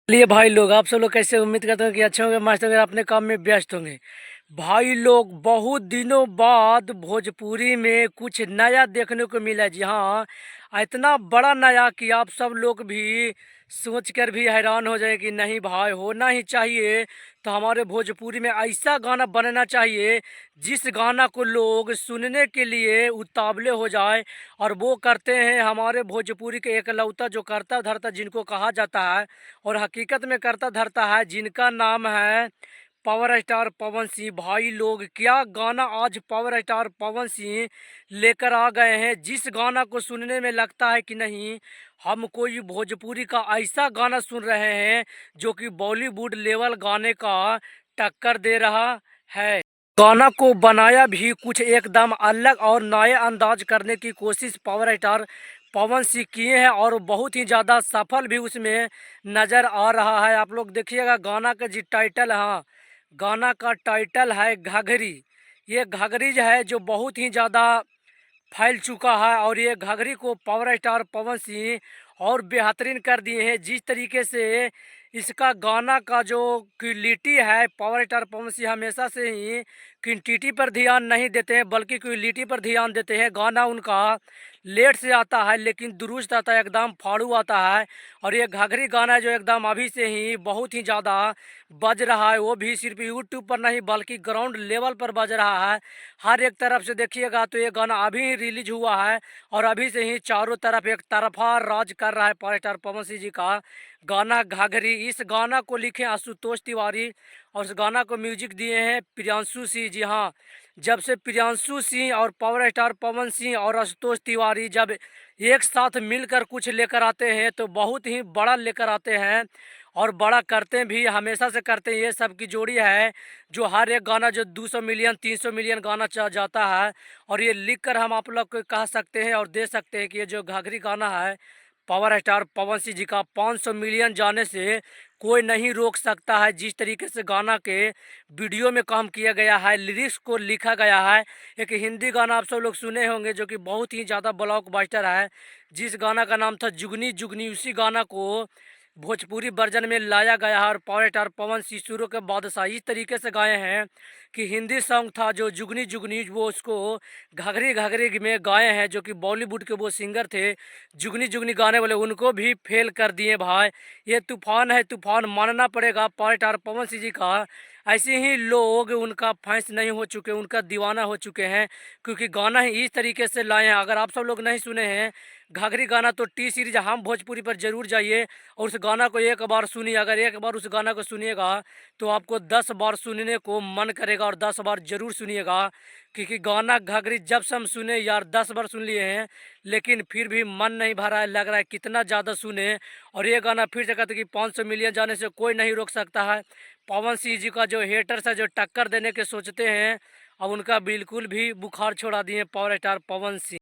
चलिए भाई लोग, आप सब लोग कैसे? उम्मीद करते हैं कि अच्छे होंगे, मस्त होंगे, अपने काम में व्यस्त होंगे। भाई लोग, बहुत दिनों बाद भोजपुरी में कुछ नया देखने को मिला। जी हाँ, इतना बड़ा नया कि आप सब लोग भी सोच कर भी हैरान हो जाए कि नहीं भाई, होना ही चाहिए। तो हमारे भोजपुरी में ऐसा गाना बनना चाहिए जिस गाना को लोग सुनने के लिए उतावले हो जाए। और वो करते हैं हमारे भोजपुरी के एकलौता जो करता धरता जिनको कहा जाता है, और हकीकत में करता धरता है, जिनका नाम है पावर स्टार पवन सिंह। भाई लोग, क्या गाना आज पावर स्टार पवन सिंह लेकर आ गए हैं, जिस गाना को सुनने में लगता है कि नहीं, हम कोई भोजपुरी का ऐसा गाना सुन रहे हैं जो कि बॉलीवुड लेवल गाने का टक्कर दे रहा है। गाना को बनाया भी कुछ एकदम अलग और नए अंदाज करने की कोशिश पावर स्टार पवन सिंह किए हैं, और बहुत ही ज़्यादा सफल भी उसमें नज़र आ रहा है। आप लोग देखिएगा गाना का जी टाइटल, हाँ, गाना का टाइटल है घाघरी। ये घाघरी जो है जो बहुत ही ज़्यादा फैल चुका है, और ये घाघरी को पावर स्टार पवन सिंह और बेहतरीन कर दिए हैं। जिस तरीके से इसका गाना का जो क्वालिटी है, पावर स्टार पवन सिंह हमेशा से ही क्वांटिटी पर ध्यान नहीं देते हैं बल्कि क्वालिटी पर ध्यान देते हैं। गाना उनका लेट से आता है लेकिन दुरुस्त आता है, एकदम फाड़ू आता है। और ये घाघरी गाना जो एकदम अभी से ही बहुत ही ज़्यादा बज रहा है, वो भी सिर्फ यूट्यूब पर नहीं बल्कि ग्राउंड लेवल पर बज रहा है। हर एक तरफ से देखिएगा तो ये गाना अभी ही रिलीज हुआ है, और अभी से ही चारों तरफ एक तरफा राज कर रहा है पावर स्टार पवन सिंह जी का गाना घाघरी। इस गाना को लिखे आशुतोष तिवारी, और इस गाना को म्यूजिक दिए हैं प्रियांशु सिंह। जी हाँ, जब से प्रियांशु सिंह और पावर स्टार पवन सिंह और आशुतोष तिवारी जब एक साथ मिलकर कुछ लेकर आते हैं तो बहुत ही बड़ा लेकर आते हैं, और बड़ा करते भी हमेशा से करते हैं। ये सब की जोड़ी है जो हर एक गाना जो 200 मिलियन 300 मिलियन गाना जाता है, और ये लिख कर हम आप लोग को कह सकते हैं और दे सकते हैं कि ये जो घाघरी गाना है पावर स्टार पवन सिंह जी का 500 मिलियन जाने से कोई नहीं रोक सकता है। जिस तरीके से गाना के वीडियो में काम किया गया है, लिरिक्स को लिखा गया है। एक हिंदी गाना आप सब लोग सुने होंगे जो कि बहुत ही ज़्यादा ब्लॉकबस्टर है, जिस गाना का नाम था जुगनी जुगनी। उसी गाना को भोजपुरी वर्जन में लाया गया है, और पावर स्टार पवन सिंह शुरू के बादशाह इस तरीके से गाए हैं कि हिंदी सॉन्ग था जो जुगनी जुगनी, वो उसको घाघरी घाघरी में गाए हैं, जो कि बॉलीवुड के वो सिंगर थे जुगनी जुगनी गाने वाले, उनको भी फेल कर दिए भाई। ये तूफान है तूफान, मानना पड़ेगा पावर स्टार पवन सिंह जी का। ऐसे ही लोग उनका फैंस नहीं हो चुके, उनका दीवाना हो चुके हैं, क्योंकि गाना ही इस तरीके से लाए हैं। अगर आप सब लोग नहीं सुने हैं घाघरी गाना तो टी सीरीज हम भोजपुरी पर जरूर जाइए और उस गाना को एक बार सुनिए। अगर एक बार उस गाना को सुनिएगा तो आपको 10 बार सुनने को मन करेगा, और 10 बार जरूर सुनिएगा, क्योंकि गाना घाघरी जब से हम सुने यार 10 बार सुन लिए हैं लेकिन फिर भी मन नहीं भरा है, लग रहा है कितना ज़्यादा सुने। और ये गाना फिर से कहते कि 500 मिलियन जाने से कोई नहीं रोक सकता है। पवन सिंह जी का जो हेटर्स है जो टक्कर देने के सोचते हैं, अब उनका बिल्कुल भी बुखार छोड़ा दिए पावर स्टार पवन सिंह।